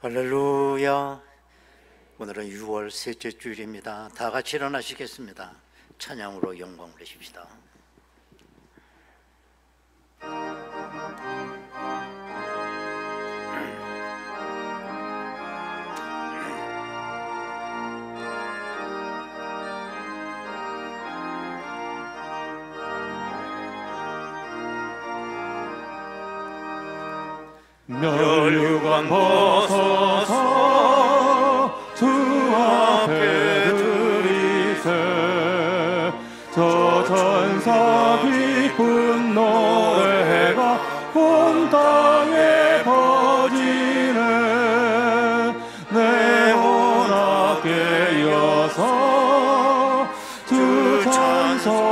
할렐루야. 오늘은 6월 셋째 주일입니다. 다 같이 일어나시겠습니다. 찬양으로 영광 올리십시다. 멸류관 벗어서 주 앞에 드리세. 저 천사 기쁜 노래가 온 땅에 퍼지네. 내 온악에 이어서 주 찬송하여라.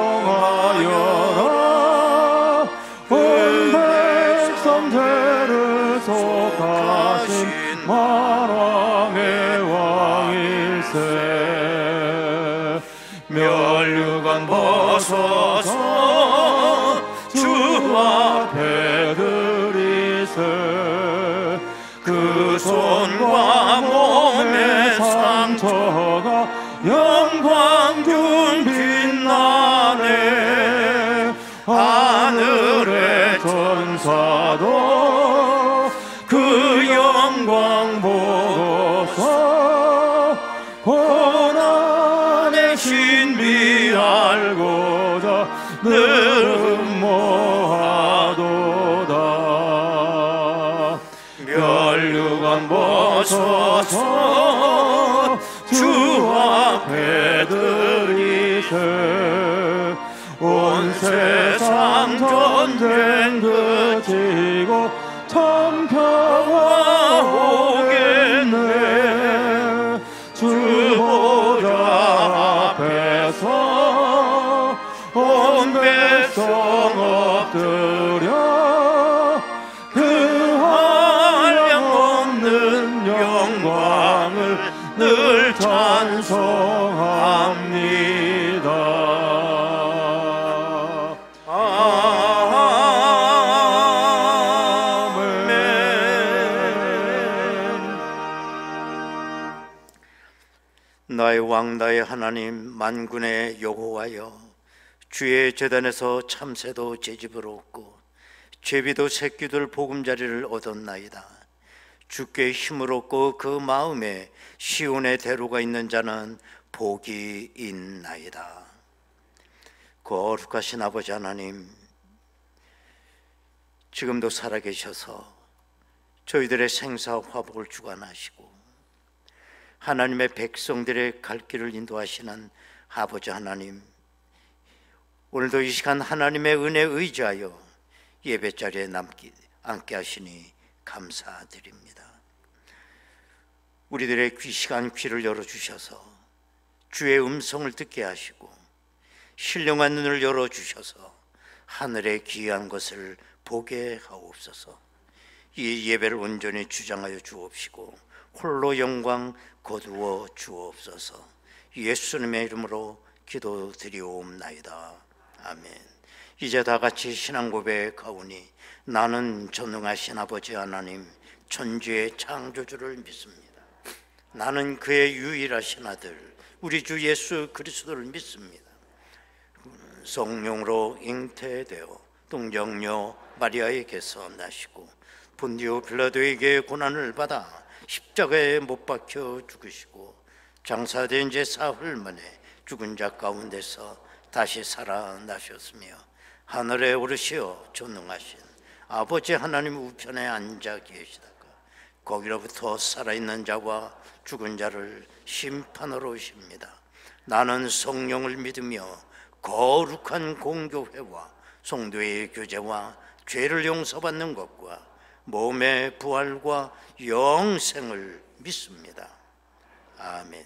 온 백성 죄를 속하신 만왕의 왕일세. 멸류관 벗어서 주 앞에 드리세. 그 손과 몸의 상처가 영광 빛나네. 하늘의 천사도 그 영광 보고서 고난의 신비 알고자 늘 모하도다. 멸류관 벗어서 주 앞에 드리세. 온 세상 전쟁 그치고 참 평화 오겠네. 주 보좌 앞에서 온 백성 엎드려 그 한량 없는 영광을 늘 찬송합니다. 나의 왕 나의 하나님 만군의 여호와여, 주의 제단에서 참새도 제집을 얻고 제비도 새끼들 보금자리를 얻었나이다. 주께 힘을 얻고 그 마음에 시온의 대로가 있는 자는 복이 있나이다. 거룩하신 아버지 하나님, 지금도 살아계셔서 저희들의 생사 화복을 주관하시고 하나님의 백성들의 갈 길을 인도하시는 아버지 하나님, 오늘도 이 시간 하나님의 은혜에 의지하여 예배자리에 앉게 하시니 감사드립니다. 우리들의 이 시간 귀를 열어주셔서 주의 음성을 듣게 하시고 신령한 눈을 열어주셔서 하늘의 귀한 것을 보게 하옵소서. 이 예배를 온전히 주장하여 주옵시고 홀로 영광 거두어 주옵소서. 예수님의 이름으로 기도드리옵나이다. 아멘. 이제 다 같이 신앙 고백하오니 나는 전능하신 아버지 하나님 천지의 창조주를 믿습니다. 나는 그의 유일하신 아들 우리 주 예수 그리스도를 믿습니다. 성령으로 잉태되어 동정녀 마리아에게서 나시고 본디오 빌라도에게 고난을 받아 십자가에 못 박혀 죽으시고 장사된 지 사흘 만에 죽은 자 가운데서 다시 살아나셨으며 하늘에 오르시어 전능하신 아버지 하나님 우편에 앉아 계시다가 거기로부터 살아있는 자와 죽은 자를 심판하러 오십니다. 나는 성령을 믿으며 거룩한 공교회와 성도의 교제와 죄를 용서받는 것과 몸의 부활과 영생을 믿습니다. 아멘.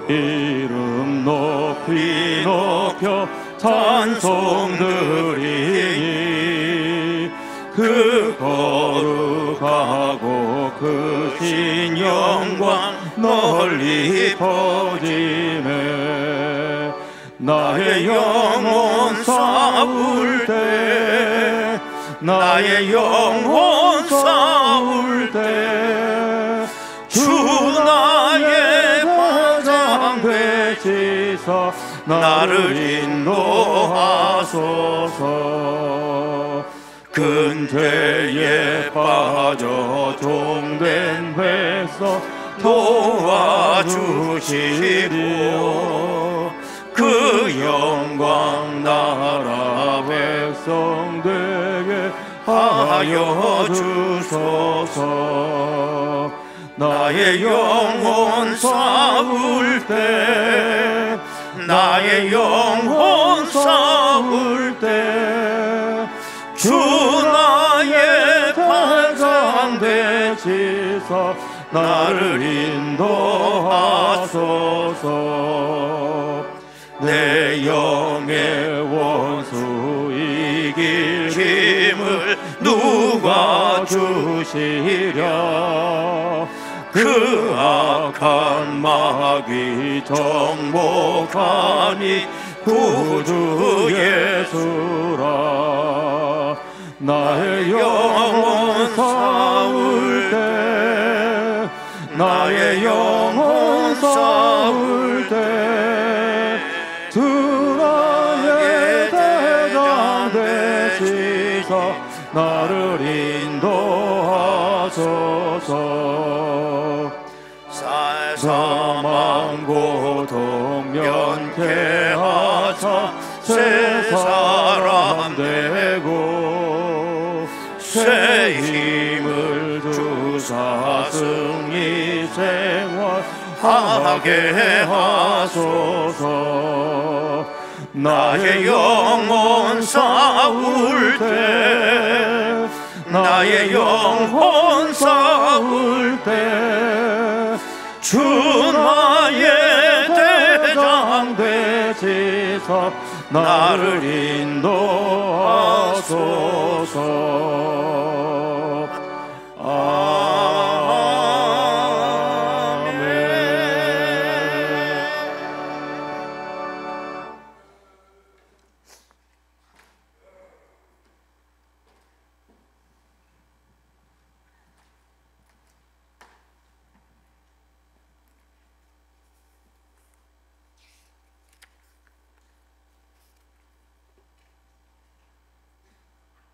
이름 높이 높여 찬송드리니 그 거룩하고 크신 영광 널리 퍼지네. 나의 영혼 싸울 때 나의 영혼 싸울 때 주 나의 보장 되시사 나를 인도하소서. 근죄에 빠져 종된 백성 도와주시리오. 그 영광 나라 백성되게 하여 주소서. 나의 영혼 싸울 때 나의 영혼 싸울 때 주 나의 대장 되시사 나를 인도하소서. 내 영의 원수 이길 힘을 누가 주시랴. 그 악한 마귀 정복하니 구주 예수라. 나의 영혼 싸울 때 나의 영혼 싸울 때 주 나의 대장 되시사 나를 인도하소서. 사망 고통 면케하사 새 사람 되고 새 힘을 주사 승리 생활하게 하소서. 나의 영혼 싸울 때 나의 영혼 싸울 때 주 나의 대장 되시사 나를 인도하소서. 아멘.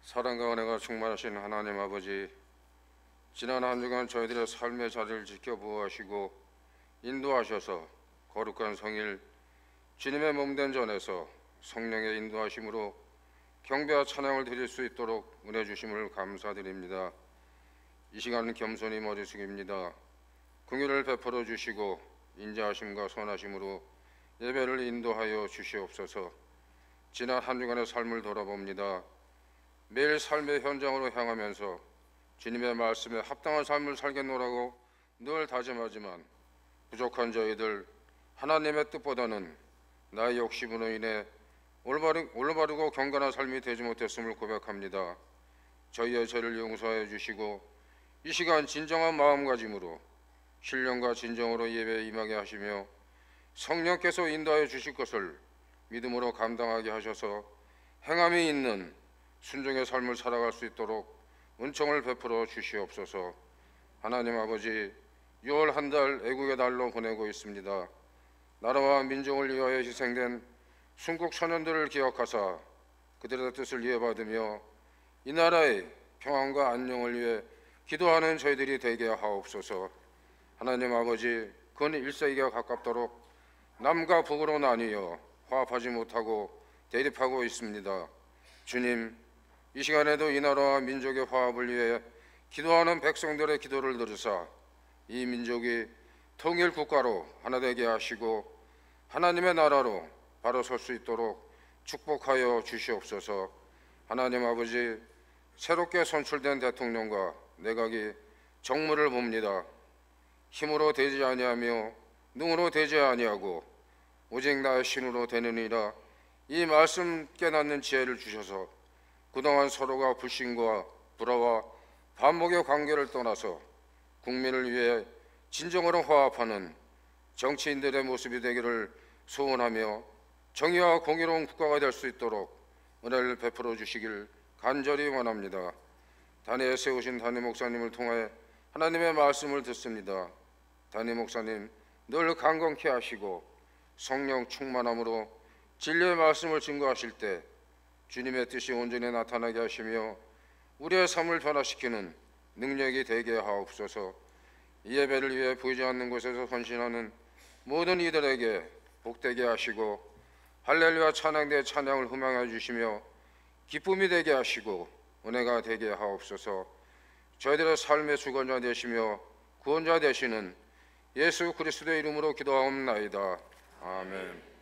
사랑과 은혜가 충만하신 하나님 아버지, 지난 한 주간 저희들의 삶의 자리를 지켜보호하시고 인도하셔서 거룩한 성일 주님의 몸된 전에서 성령의 인도하심으로 경배와 찬양을 드릴 수 있도록 은혜 주심을 감사드립니다. 이 시간은 겸손히 머리 숙입니다. 긍휼을 베풀어 주시고 인자하심과 선하심으로 예배를 인도하여 주시옵소서. 지난 한 주간의 삶을 돌아봅니다. 매일 삶의 현장으로 향하면서 주님의 말씀에 합당한 삶을 살겠노라고 늘 다짐하지만 부족한 저희들, 하나님의 뜻보다는 나의 욕심으로 인해 올바르고 경건한 삶이 되지 못했음을 고백합니다. 저희의 죄를 용서해 주시고 이 시간 진정한 마음가짐으로 신령과 진정으로 예배에 임하게 하시며 성령께서 인도하여 주실 것을 믿음으로 감당하게 하셔서 행함이 있는 순종의 삶을 살아갈 수 있도록 은총을 베풀어 주시옵소서. 하나님 아버지, 6월 한 달 애국의 달로 보내고 있습니다. 나라와 민족을 위하여 희생된 순국 선원들을 기억하사 그들의 뜻을 이해받으며 이 나라의 평안과 안녕을 위해 기도하는 저희들이 되게 하옵소서. 하나님 아버지, 근 1세기가 가깝도록 남과 북으로 나뉘어 화합하지 못하고 대립하고 있습니다. 주님, 이 시간에도 이 나라와 민족의 화합을 위해 기도하는 백성들의 기도를 들으사 이 민족이 통일 국가로 하나 되게 하시고 하나님의 나라로 바로 설 수 있도록 축복하여 주시옵소서. 하나님 아버지, 새롭게 선출된 대통령과 내각이 정무를 봅니다. 힘으로 되지 아니하며 능으로 되지 아니하고 오직 나의 신으로 되느니라. 이 말씀 깨닫는 지혜를 주셔서 그동안 서로가 불신과 불화와 반목의 관계를 떠나서 국민을 위해 진정으로 화합하는 정치인들의 모습이 되기를 소원하며 정의와 공의로운 국가가 될 수 있도록 은혜를 베풀어 주시길 간절히 원합니다. 단위에 세우신 담임 목사님을 통해 하나님의 말씀을 듣습니다. 담임 목사님 늘 강건케 하시고 성령 충만함으로 진리의 말씀을 증거하실 때 주님의 뜻이 온전히 나타나게 하시며 우리의 삶을 변화시키는 능력이 되게 하옵소서. 이 예배를 위해 보이지 않는 곳에서 헌신하는 모든 이들에게 복되게 하시고 할렐루야 찬양대 찬양을 흠양해 주시며 기쁨이 되게 하시고 은혜가 되게 하옵소서. 저희들의 삶의 주권자 되시며 구원자 되시는 예수 그리스도의 이름으로 기도하옵나이다. 아멘.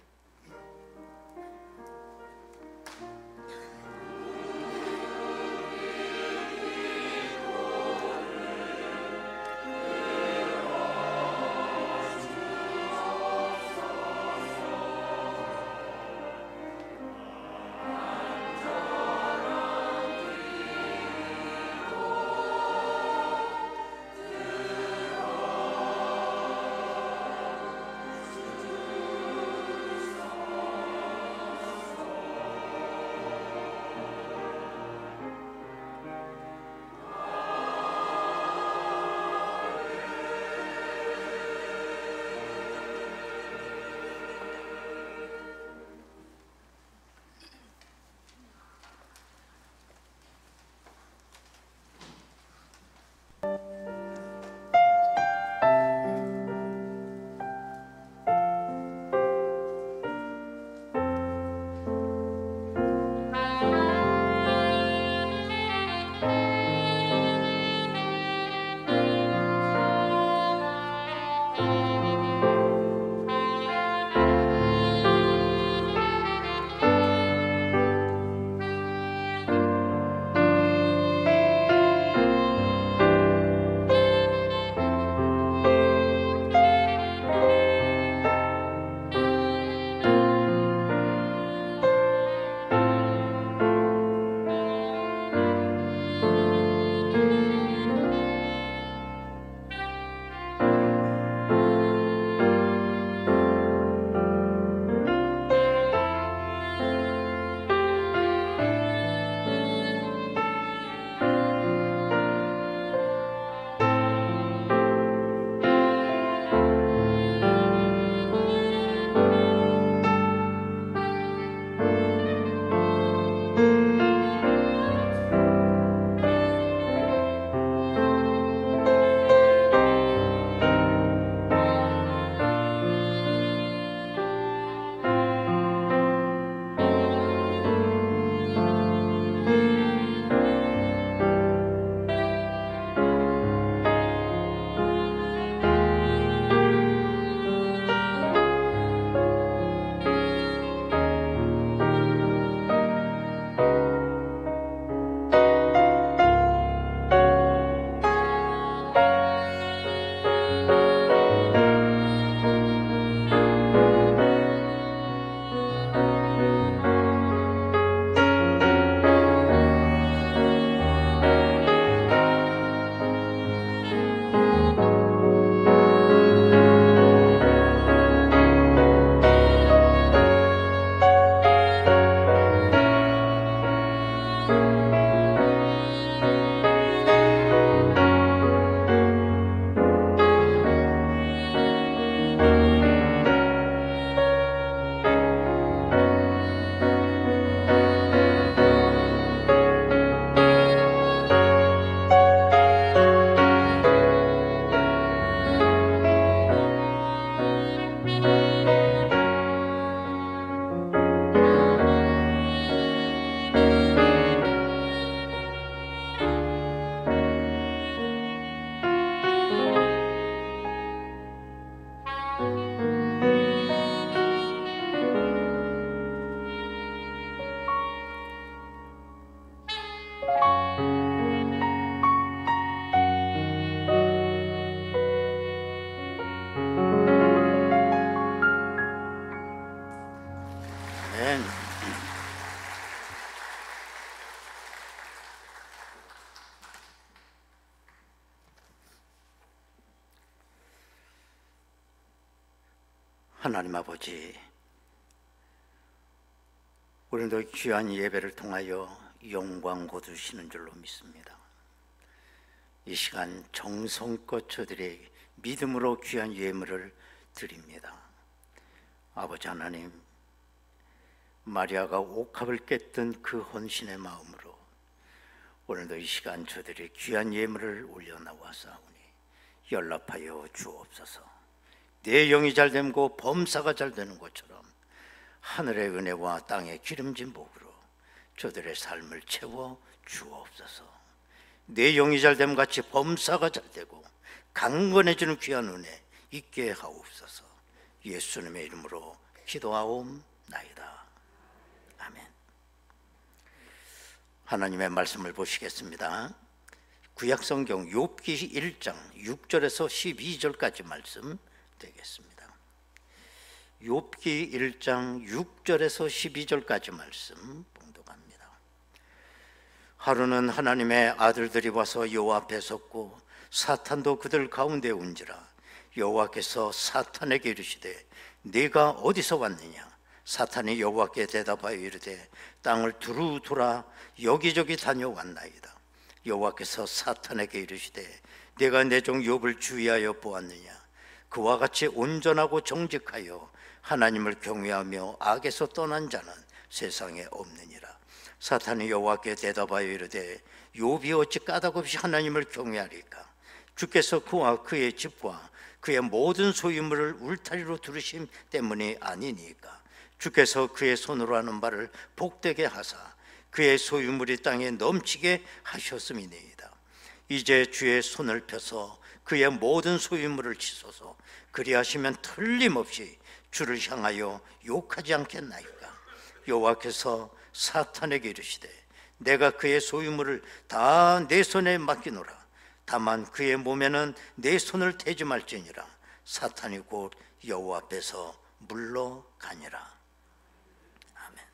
아멘. 하나님 아버지, 오늘도 귀한 예배를 통하여 영광 거두시는 줄로 믿습니다. 이 시간 정성껏 저들의 믿음으로 귀한 예물을 드립니다. 아버지 하나님, 마리아가 옥합을 깼던 그 헌신의 마음으로 오늘도 이 시간 저들의 귀한 예물을 올려나와사오니 연락하여 주옵소서. 내 영이 잘됨고 범사가 잘되는 것처럼 하늘의 은혜와 땅의 기름진 복으로 저들의 삶을 채워 주옵소서. 내 영이 잘됨 같이 범사가 잘되고 강건해지는 귀한 은혜 있게 하옵소서. 예수님의 이름으로 기도하옵나이다. 아멘. 하나님의 말씀을 보시겠습니다. 구약성경 욥기 1장 6절에서 12절까지 말씀 되겠습니다. 욥기 1장 6절에서 12절까지 말씀 봉독합니다. 하루는 하나님의 아들들이 와서 여호와 앞에 섰고 사탄도 그들 가운데 온지라. 여호와께서 사탄에게 이르시되 네가 어디서 왔느냐? 사탄이 여호와께 대답하여 이르되 땅을 두루 돌아 여기저기 다녀왔나이다. 여호와께서 사탄에게 이르시되 네가 내 종 욥을 주의하여 보았느냐? 그와 같이 온전하고 정직하여 하나님을 경외하며 악에서 떠난 자는 세상에 없느니라. 사탄이 여호와께 대답하여 이르되 욥이 어찌 까닭없이 하나님을 경외하리까? 주께서 그와 그의 집과 그의 모든 소유물을 울타리로 두르심 때문이 아니니까. 주께서 그의 손으로 하는 바를 복되게 하사 그의 소유물이 땅에 넘치게 하셨음이니이다. 이제 주의 손을 펴서 그의 모든 소유물을 치소서. 그리하시면 틀림없이 주를 향하여 욕하지 않겠나이까? 여호와께서 사탄에게 이르시되 내가 그의 소유물을 다 내 손에 맡기노라. 다만 그의 몸에는 내 손을 대지 말지니라. 사탄이 곧 여호와 앞에서 물러가니라. 아멘.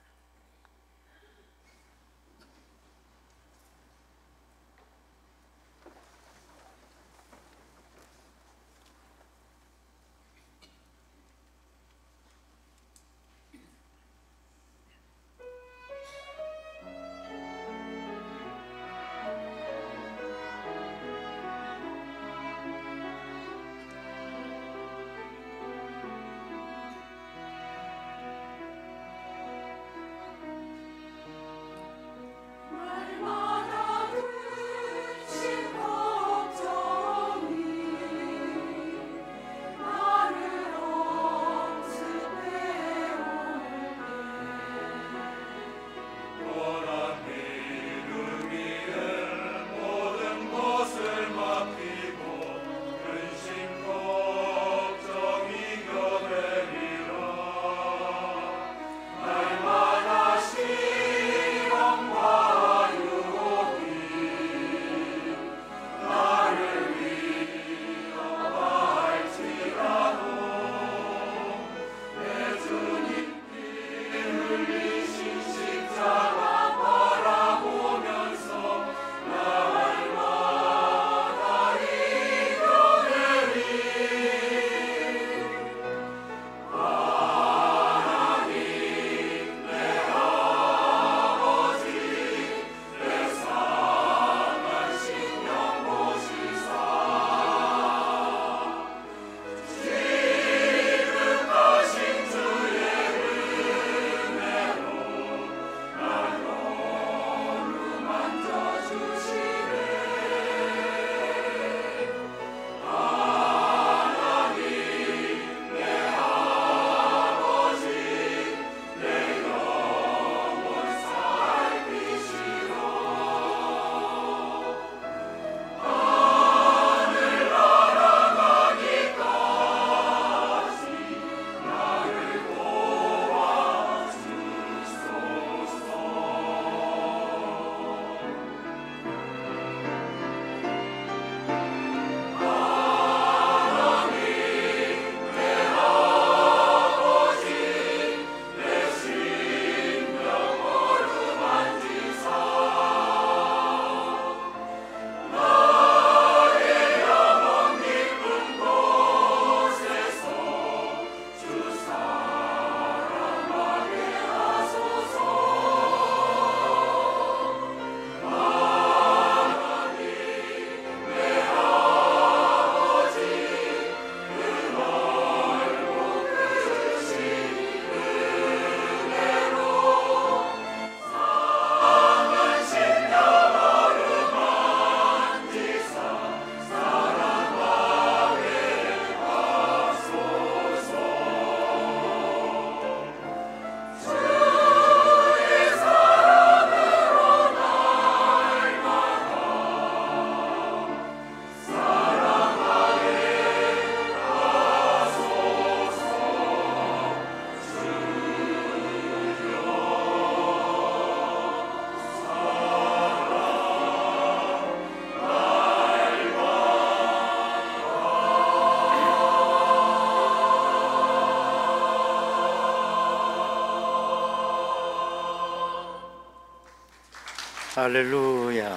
할렐루야.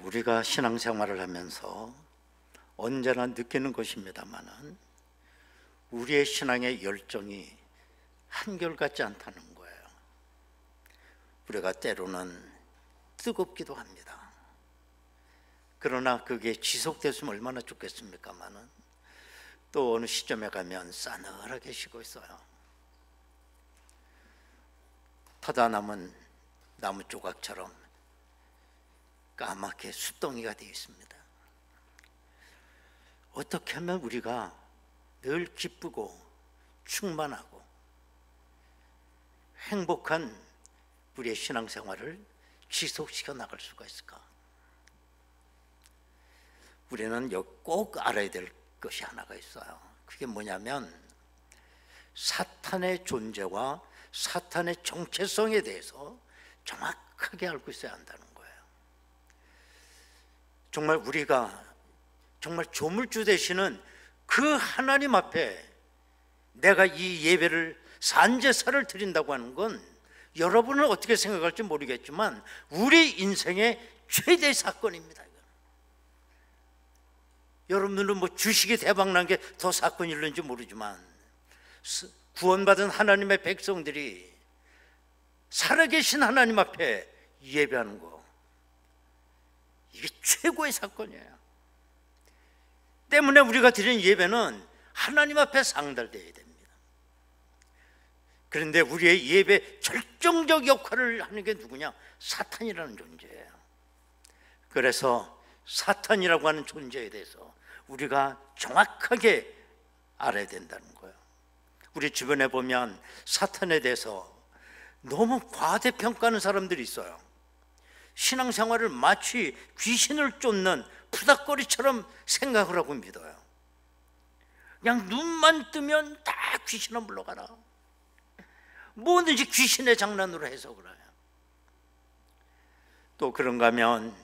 우리가 신앙생활을 하면서 언제나 느끼는 것입니다마는 우리의 신앙의 열정이 한결같지 않다는 거예요. 우리가 때로는 뜨겁기도 합니다. 그러나 그게 지속됐으면 얼마나 좋겠습니까마는 또 어느 시점에 가면 싸늘하게 식고 있어요. 타다 남은 나무 조각처럼 까맣게 숯덩이가 되어 있습니다. 어떻게 하면 우리가 늘 기쁘고 충만하고 행복한 우리의 신앙생활을 지속시켜 나갈 수가 있을까? 우리는 꼭 알아야 될 것이 하나가 있어요. 그게 뭐냐면 사탄의 존재와 사탄의 정체성에 대해서 정확하게 알고 있어야 한다는 거예요. 정말 우리가 정말 조물주 되시는 그 하나님 앞에 내가 이 예배를 산제사를 드린다고 하는 건 여러분은 어떻게 생각할지 모르겠지만 우리 인생의 최대 사건입니다. 여러분들은 뭐 주식이 대박난 게 더 사건이 일는지 모르지만 구원받은 하나님의 백성들이 살아계신 하나님 앞에 예배하는 거, 이게 최고의 사건이에요. 때문에 우리가 드리는 예배는 하나님 앞에 상달되어야 됩니다. 그런데 우리의 예배 결정적 역할을 하는 게 누구냐? 사탄이라는 존재예요. 그래서 사탄이라고 하는 존재에 대해서 우리가 정확하게 알아야 된다는 거예요. 우리 주변에 보면 사탄에 대해서 너무 과대평가하는 사람들이 있어요. 신앙생활을 마치 귀신을 쫓는 푸닥거리처럼 생각을 하고 믿어요. 그냥 눈만 뜨면 다 귀신아 물러가라, 뭐든지 귀신의 장난으로 해석을 해요. 또 그런가 하면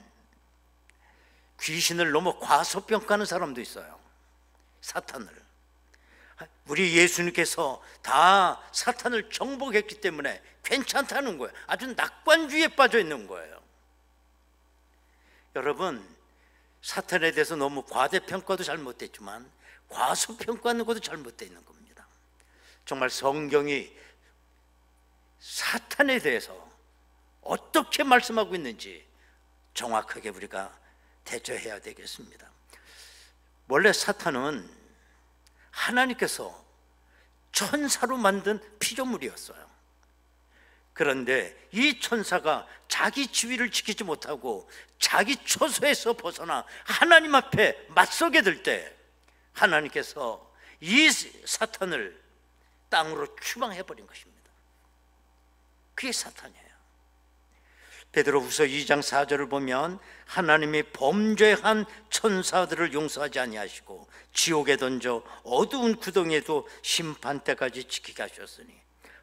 귀신을 너무 과소평가하는 사람도 있어요. 사탄을. 우리 예수님께서 다 사탄을 정복했기 때문에 괜찮다는 거예요. 아주 낙관주의에 빠져 있는 거예요. 여러분, 사탄에 대해서 너무 과대평가도 잘못됐지만 과소평가하는 것도 잘못되어 있는 겁니다. 정말 성경이 사탄에 대해서 어떻게 말씀하고 있는지 정확하게 우리가 대처해야 되겠습니다. 원래 사탄은 하나님께서 천사로 만든 피조물이었어요. 그런데 이 천사가 자기 지위를 지키지 못하고 자기 처소에서 벗어나 하나님 앞에 맞서게 될 때 하나님께서 이 사탄을 땅으로 추방해버린 것입니다. 그게 사탄이에요. 베드로후서 2장 4절을 보면 하나님이 범죄한 천사들을 용서하지 아니하시고 지옥에 던져 어두운 구덩이에도 심판 때까지 지키게 하셨으니,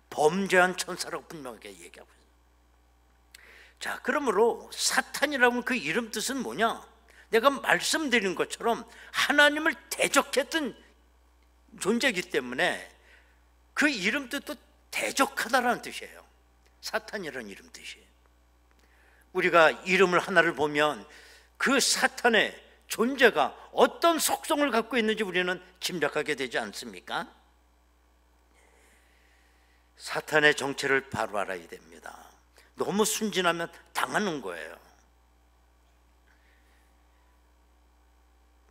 범죄한 천사라고 분명하게 얘기하고 있어요. 자, 그러므로 사탄이라고 하면 그 이름 뜻은 뭐냐? 내가 말씀드린 것처럼 하나님을 대적했던 존재이기 때문에 그 이름 뜻도 대적하다라는 뜻이에요. 사탄이라는 이름 뜻이에요. 우리가 이름을 하나를 보면 그 사탄의 존재가 어떤 속성을 갖고 있는지 우리는 짐작하게 되지 않습니까? 사탄의 정체를 바로 알아야 됩니다. 너무 순진하면 당하는 거예요.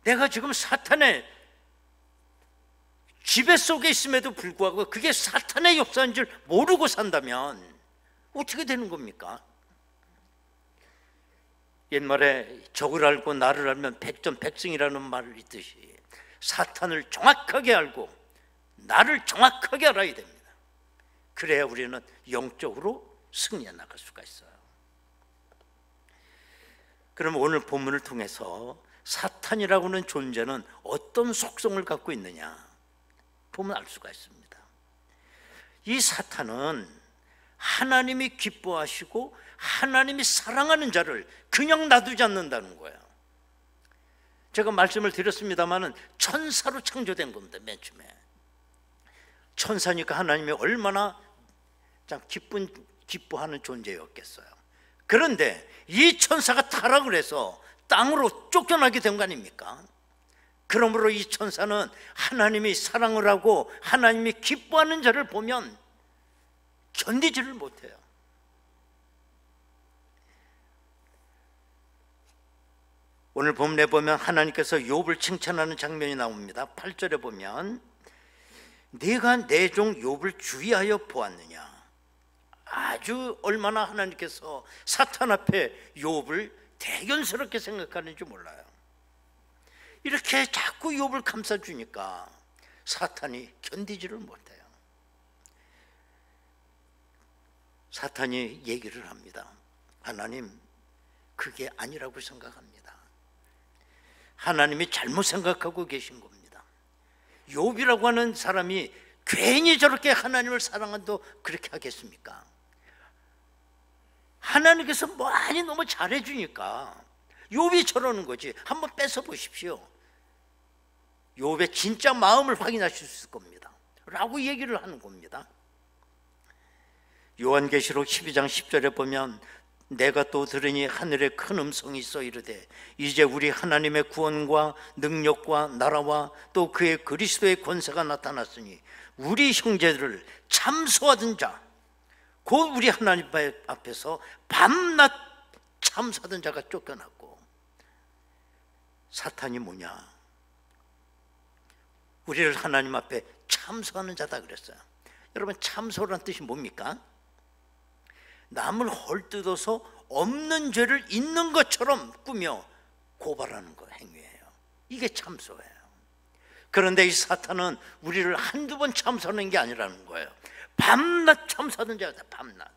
내가 지금 사탄의 지배 속에 있음에도 불구하고 그게 사탄의 역사인 줄 모르고 산다면 어떻게 되는 겁니까? 옛말에 적을 알고 나를 알면 백전백승이라는 말이 있듯이 사탄을 정확하게 알고 나를 정확하게 알아야 됩니다. 그래야 우리는 영적으로 승리해 나갈 수가 있어요. 그럼 오늘 본문을 통해서 사탄이라고 하는 존재는 어떤 속성을 갖고 있느냐 보면 알 수가 있습니다. 이 사탄은 하나님이 기뻐하시고 하나님이 사랑하는 자를 그냥 놔두지 않는다는 거예요. 제가 말씀을 드렸습니다마는 천사로 창조된 겁니다. 맨 처음에 천사니까 하나님이 얼마나 참 기뻐하는 존재였겠어요. 그런데 이 천사가 타락을 해서 땅으로 쫓겨나게 된 거 아닙니까? 그러므로 이 천사는 하나님이 사랑을 하고 하나님이 기뻐하는 자를 보면 견디지를 못해요. 오늘 본문에 보면 하나님께서 욥을 칭찬하는 장면이 나옵니다. 8절에 보면 네가 내 종 욥을 주의하여 보았느냐. 아주 얼마나 하나님께서 사탄 앞에 욥을 대견스럽게 생각하는지 몰라요. 이렇게 자꾸 욥을 감싸주니까 사탄이 견디지를 못해요. 사탄이 얘기를 합니다. 하나님, 그게 아니라고 생각합니다. 하나님이 잘못 생각하고 계신 겁니다. 욥이라고 하는 사람이 괜히 저렇게 하나님을 사랑한다고 그렇게 하겠습니까? 하나님께서 많이 너무 잘해주니까 욥이 저러는 거지. 한번 뺏어 보십시오. 욥의 진짜 마음을 확인하실 수 있을 겁니다 라고 얘기를 하는 겁니다. 요한계시록 12장 10절에 보면 내가 또 들으니 하늘에 큰 음성이 있어 이르되 이제 우리 하나님의 구원과 능력과 나라와 또 그의 그리스도의 권세가 나타났으니 우리 형제들을 참소하던 자, 곧 우리 하나님 앞에서 밤낮 참소하던 자가 쫓겨났고. 사탄이 뭐냐? 우리를 하나님 앞에 참소하는 자다 그랬어요. 여러분, 참소란 뜻이 뭡니까? 남을 헐뜯어서 없는 죄를 있는 것처럼 꾸며 고발하는 거, 행위예요. 이게 참소예요. 그런데 이 사탄은 우리를 한두 번 참소하는 게 아니라는 거예요. 밤낮 참소하는 자다. 밤낮.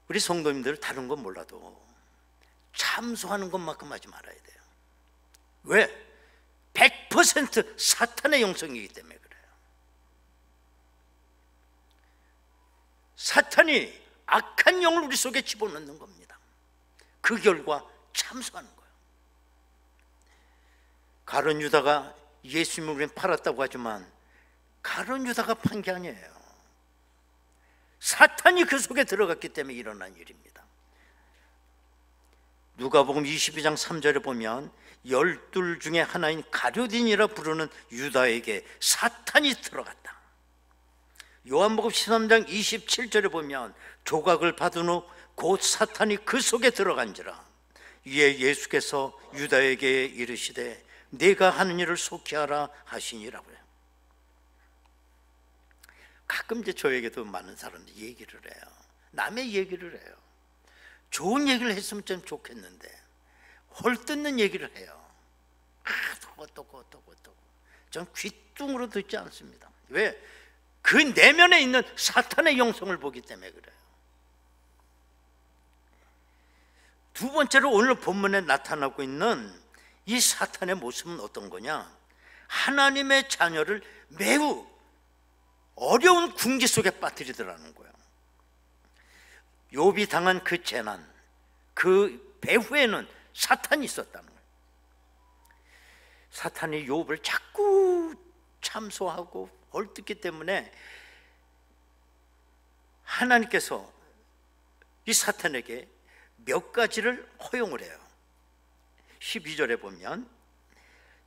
우리 성도님들 다른 건 몰라도 참소하는 것만큼 하지 말아야 돼요. 왜? 100% 사탄의 영성이기 때문에 그래요. 사탄이 악한 영을 우리 속에 집어넣는 겁니다. 그 결과 참소하는 거예요. 가룟 유다가 예수님을 우리는 팔았다고 하지만 가룟 유다가 판 게 아니에요. 사탄이 그 속에 들어갔기 때문에 일어난 일입니다. 누가복음 22장 3절에 보면 12 중에 하나인 가룟인이라 부르는 유다에게 사탄이 들어갔다. 요한복음 13장 27절에 보면 조각을 받은 후 곧 사탄이 그 속에 들어간지라. 이에 예수께서 유다에게 이르시되 네가 하는 일을 속히 하라 하시니라고요. 가끔 이제 저에게도 많은 사람들이 얘기를 해요. 남의 얘기를 해요. 좋은 얘기를 했으면 좀 좋겠는데 헐뜯는 얘기를 해요. 어떠고 전 귀뚱으로 듣지 않습니다. 왜? 그 내면에 있는 사탄의 영성을 보기 때문에 그래요. 두 번째로 오늘 본문에 나타나고 있는 이 사탄의 모습은 어떤 거냐? 하나님의 자녀를 매우 어려운 궁지 속에 빠뜨리더라는 거예요. 욥이 당한 그 재난, 그 배후에는 사탄이 있었다는 거예요. 사탄이 욥을 자꾸 참소하고 헐뜯기 때문에 하나님께서 이 사탄에게 몇 가지를 허용을 해요. 12절에 보면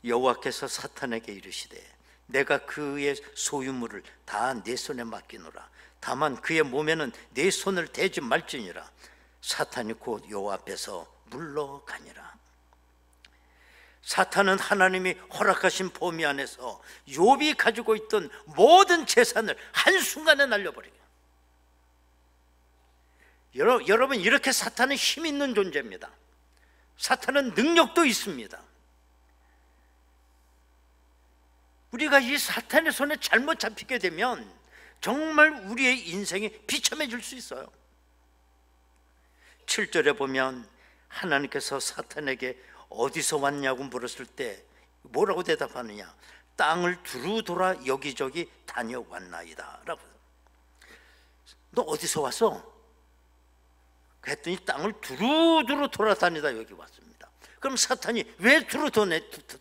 여호와께서 사탄에게 이르시되 내가 그의 소유물을 다 내 손에 맡기노라. 다만 그의 몸에는 내 손을 대지 말지니라. 사탄이 곧 여호와 앞에서 물러가니라. 사탄은 하나님이 허락하신 범위 안에서 욥이 가지고 있던 모든 재산을 한순간에 날려버리게. 여러분, 이렇게 사탄은 힘 있는 존재입니다. 사탄은 능력도 있습니다. 우리가 이 사탄의 손에 잘못 잡히게 되면 정말 우리의 인생이 비참해질 수 있어요. 7절에 보면 하나님께서 사탄에게 어디서 왔냐고 물었을 때 뭐라고 대답하느냐? 땅을 두루 돌아 여기저기 다녀왔나이다 라고. 너 어디서 왔어? 그랬더니 땅을 두루두루 돌아다니다 여기 왔습니다. 그럼 사탄이 왜 두루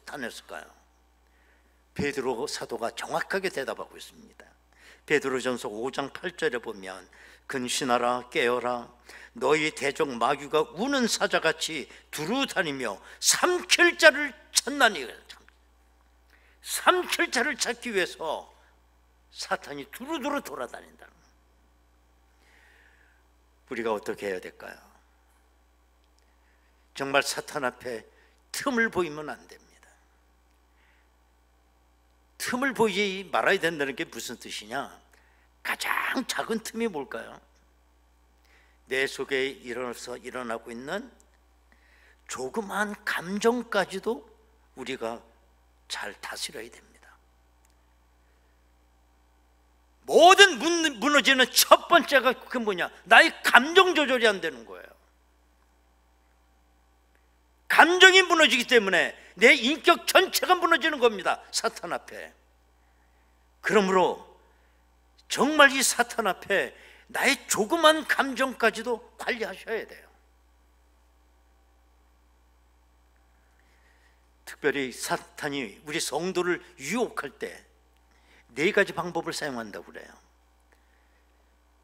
다녔을까요? 베드로 사도가 정확하게 대답하고 있습니다. 베드로전서 5장 8절에 보면 근신하라 깨어라 너희 대적 마귀가 우는 사자같이 두루 다니며 삼킬 자를 찾나니. 삼킬 자를 찾기 위해서 사탄이 두루두루 돌아다닌다는 거예요. 우리가 어떻게 해야 될까요? 정말 사탄 앞에 틈을 보이면 안 됩니다. 틈을 보이지 말아야 된다는 게 무슨 뜻이냐? 가장 작은 틈이 뭘까요? 내 속에 일어나고 있는 조그마한 감정까지도 우리가 잘 다스려야 됩니다. 모든 무너지는 첫 번째가 그게 뭐냐? 나의 감정 조절이 안 되는 거예요. 감정이 무너지기 때문에 내 인격 전체가 무너지는 겁니다. 사탄 앞에. 그러므로 정말 이 사탄 앞에 나의 조그만 감정까지도 관리하셔야 돼요. 특별히 사탄이 우리 성도를 유혹할 때 4가지 방법을 사용한다고 그래요.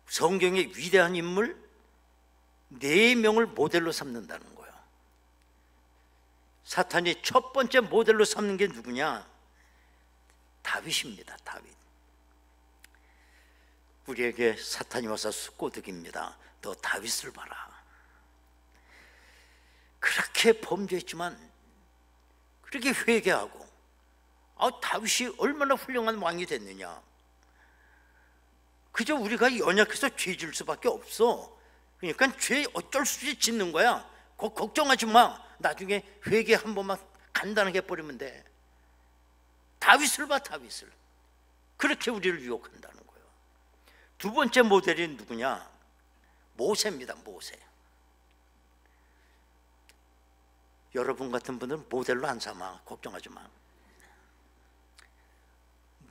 성경의 위대한 인물 4명을 모델로 삼는다는 거예요. 사탄이 첫 번째 모델로 삼는 게 누구냐? 다윗입니다. 다윗. 우리에게 사탄이 와서 꼬드깁니다. 너 다윗을 봐라. 그렇게 범죄했지만 그렇게 회개하고 다윗이 얼마나 훌륭한 왕이 됐느냐. 그저 우리가 연약해서 죄 질 수밖에 없어. 그러니까 죄 어쩔 수 없이 짓는 거야. 걱정하지 마. 나중에 회개 한 번만 간단하게 해버리면 돼. 다윗을 봐. 다윗을. 그렇게 우리를 유혹한다는 거예요. 두 번째 모델이 누구냐? 모세입니다. 모세. 여러분 같은 분들은 모델로 안 삼아. 걱정하지 마.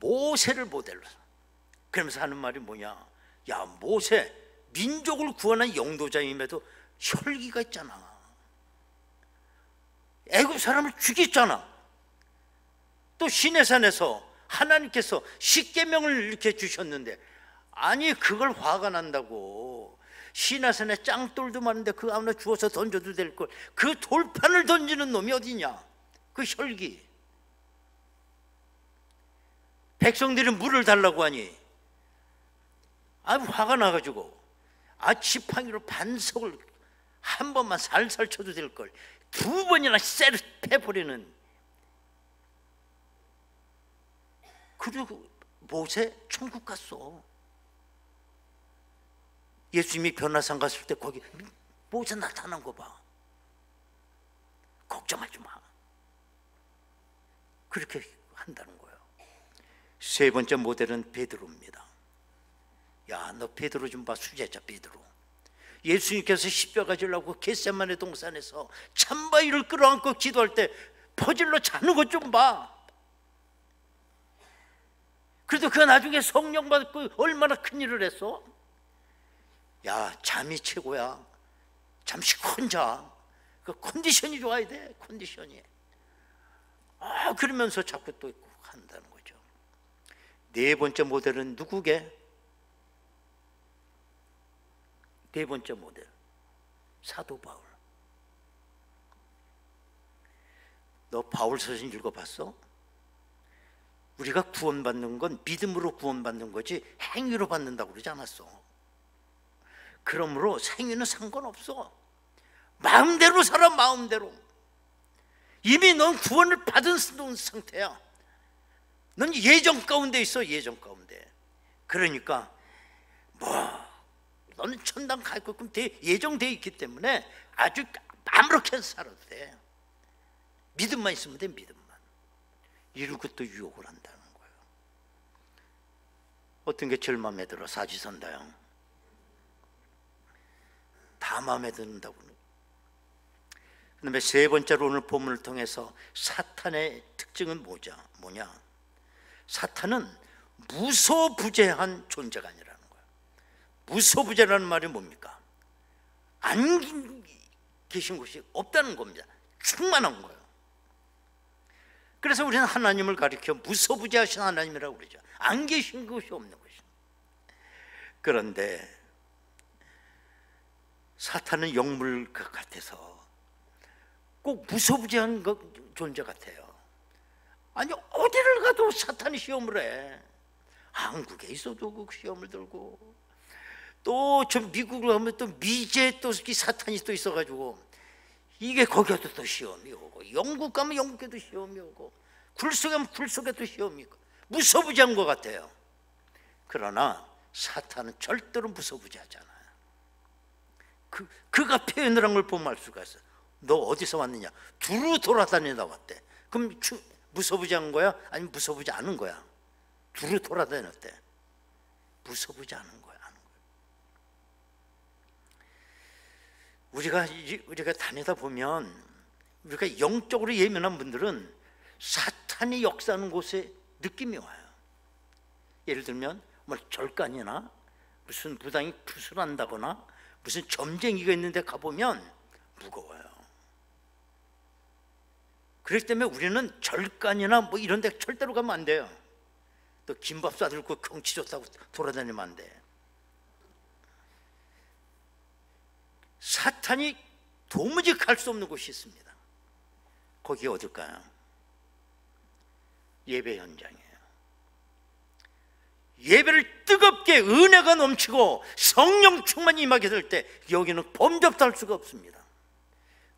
모세를 모델로 삼아. 그러면서 하는 말이 뭐냐? 야, 모세 민족을 구원한 영도자임에도 혈기가 있잖아. 애굽 사람을 죽였잖아. 또 시내산에서 하나님께서 십계명을 이렇게 주셨는데, 아니 그걸 화가 난다고 시내산에 짱돌도 많은데 그 아무나 주워서 던져도 될 걸 그 돌판을 던지는 놈이 어디냐? 그 혈기. 백성들이 물을 달라고 하니 화가 나가지고 지팡이로 반석을 한 번만 살살 쳐도 될 걸 2번이나 쎄를 패버리는. 그리고 모세 천국 갔어. 예수님이 변화산 갔을 때 거기 모세 나타난 거 봐. 걱정하지 마. 그렇게 한다는 거예요. 세 번째 모델은 베드로입니다. 야, 너 베드로 좀 봐. 수제자 베드로. 예수님께서 십자가 지려고 겟세마네 동산에서 참바위를 끌어안고 기도할 때 퍼질러 자는 것 좀 봐. 그래도 그 나중에 성령 받고 얼마나 큰일을 했어? 야, 잠이 최고야. 잠시 혼자. 그 컨디션이 좋아야 돼. 컨디션이. 그러면서 자꾸 또 한다는 거죠. 네 번째 모델은 누구게? 네 번째 모델, 사도 바울. 너 바울 서신 읽어봤어? 우리가 구원받는 건 믿음으로 구원받는 거지 행위로 받는다고 그러지 않았어. 그러므로 행위는 상관없어. 마음대로 살아. 마음대로. 이미 넌 구원을 받은 상태야. 넌 예정 가운데 있어. 예정 가운데. 그러니까 너는 천당 갈 거끔 예정되어 있기 때문에 아주 아무렇게 살아도 돼. 믿음만 있으면 돼. 믿음만. 이러고 또 유혹을 한다는 거예요. 어떤 게 제일 마음에 들어? 사지선다형. 다 마음에 든다고. 그 다음에 세 번째로 오늘 본문을 통해서 사탄의 특징은 뭐냐? 사탄은 무소부재한 존재가 아니라는 거예요. 무소부재라는 말이 뭡니까? 안 계신 곳이 없다는 겁니다. 충만한 거예요. 그래서 그래서 우리는 하나님을 가리켜 무소부지하신 하나님이라고 그러죠. 안 계신 것이 없는 것이죠. 그런데 사탄은 영물 같아서 꼭 무소부지한 존재 같아요. 아니 어디를 가도 사탄이 시험을 해. 한국에 있어도 그 시험을 들고, 또 저 미국으로 가면 또 미제 또 사탄이 또 있어가지고 이게 거기에도 또 시험이 오고, 영국 가면 영국에도 시험이 오고, 굴속에 가면 굴속에도 시험이 있고, 무소부지한 것 같아요. 그러나 사탄은 절대로 무소부지하잖아요. 그가 표현을 한 걸 보면 알 수가 있어요. 너 어디서 왔느냐? 두루 돌아다니다 왔대. 그럼 무소부지한 거야? 아니면 무소부지 않은 거야? 두루 돌아다녔대. 무소부지 않은 거야. 우리가 다니다 보면, 우리가 영적으로 예민한 분들은 사탄이 역사하는 곳에 느낌이 와요. 예를 들면 뭐 절간이나 무슨 무당이 구슬한다거나 무슨 점쟁이가 있는데 가보면 무거워요. 그렇기 때문에 우리는 절간이나 뭐 이런 데 절대로 가면 안 돼요. 또 김밥 싸들고 경치 좋다고 돌아다니면 안 돼. 사탄이 도무지 갈 수 없는 곳이 있습니다. 거기 어딜까요? 예배 현장이에요. 예배를 뜨겁게 은혜가 넘치고 성령 충만이 임하게 될 때 여기는 범접도 할 수가 없습니다.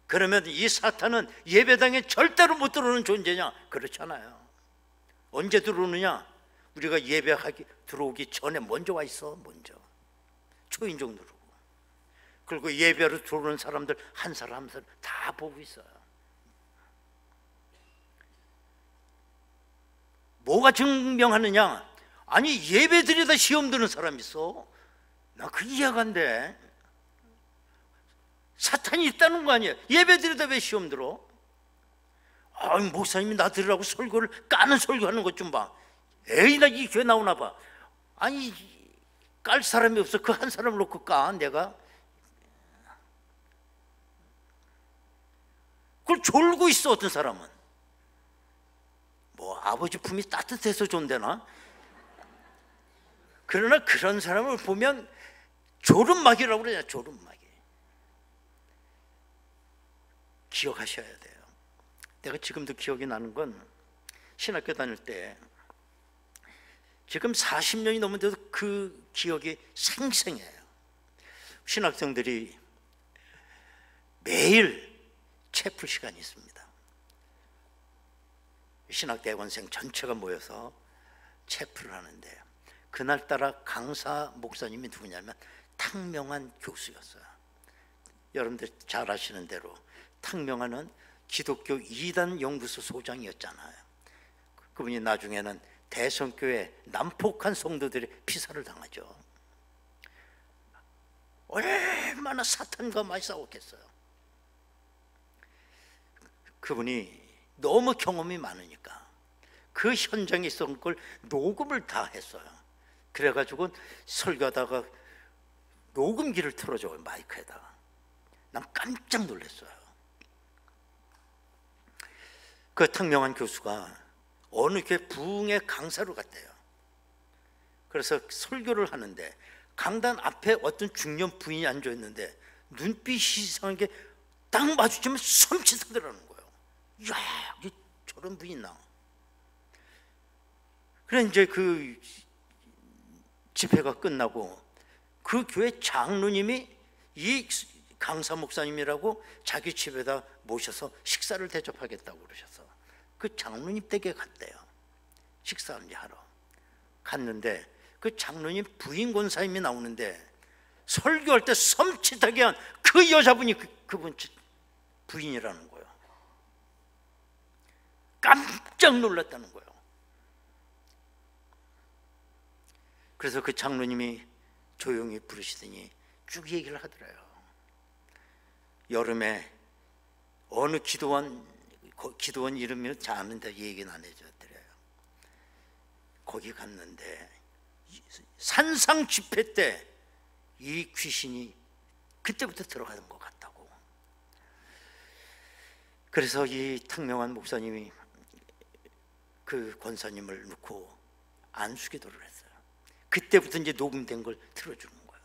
그러면 이 사탄은 예배당에 절대로 못 들어오는 존재냐? 그렇잖아요. 언제 들어오느냐? 우리가 예배하기 들어오기 전에 먼저 와 있어. 먼저 초인종 누르고, 그리고 예배로 들어오는 사람들 한 사람 한 사람 다 보고 있어요. 뭐가 증명하느냐? 아니 예배 드리다 시험 드는 사람 있어. 나 그 이해가 안 돼. 사탄이 있다는 거 아니에요. 예배 드리다 왜 시험 들어? 아, 목사님이 나 들으라고 설교를 까는 설교하는 것 좀 봐. 에이, 나 이 교회 나오나 봐. 아니 깔 사람이 없어. 그 한 사람을 놓고 까. 내가 그걸 졸고 있어. 어떤 사람은 뭐 아버지 품이 따뜻해서 존대나? 그러나 그런 사람을 보면 졸음막이라고 그러냐. 졸음막이. 기억하셔야 돼요. 내가 지금도 기억이 나는 건 신학교 다닐 때, 지금 40년이 넘었는데도 그 기억이 생생해요. 신학생들이 매일 채플 시간이 있습니다. 신학대학원생 전체가 모여서 채플을 하는데, 그날따라 강사 목사님이 누구냐면 탕명한 교수였어요. 여러분들 잘 아시는 대로 탕명한은 기독교 2단 연구소 소장이었잖아요. 그분이 나중에는 대성교회 난폭한 성도들의 피살을 당하죠. 얼마나 사탄과 많이 싸웠겠어요. 그분이 너무 경험이 많으니까 그 현장에 있었던 걸 녹음을 다 했어요. 그래가지고 설교하다가 녹음기를 틀어줘요. 마이크에다가. 난 깜짝 놀랐어요. 그 탕명한 교수가 어느 교회 부흥의 강사로 갔대요. 그래서 설교를 하는데 강단 앞에 어떤 중년 부인이 앉아있는데 눈빛이 이상하게 딱 마주치면 섬찟하더라는 거예요. 이야, 저런 분이 있나. 그래 이제 그 집회가 끝나고 그 교회 장로님이 이 강사 목사님이라고 자기 집에다 모셔서 식사를 대접하겠다고 그러셔서 그 장로님 댁에 갔대요. 식사를 하러 갔는데 그 장로님 부인 권사님이 나오는데 설교할 때 섬찟하게 한 그 여자분이 그분 부인이라는 거예요. 깜짝 놀랐다는 거예요. 그래서 그 장로님이 조용히 부르시더니 쭉 얘기를 하더래요. 여름에 어느 기도원 이름이 잘 아는데 얘기는 안 해줬더래요. 거기 갔는데 산상 집회 때 이 귀신이 그때부터 들어가는 것 같다고. 그래서 이 탕명한 목사님이 그 권사님을 놓고 안수기도를 했어요. 그때부터 이제 녹음된 걸 틀어주는 거예요.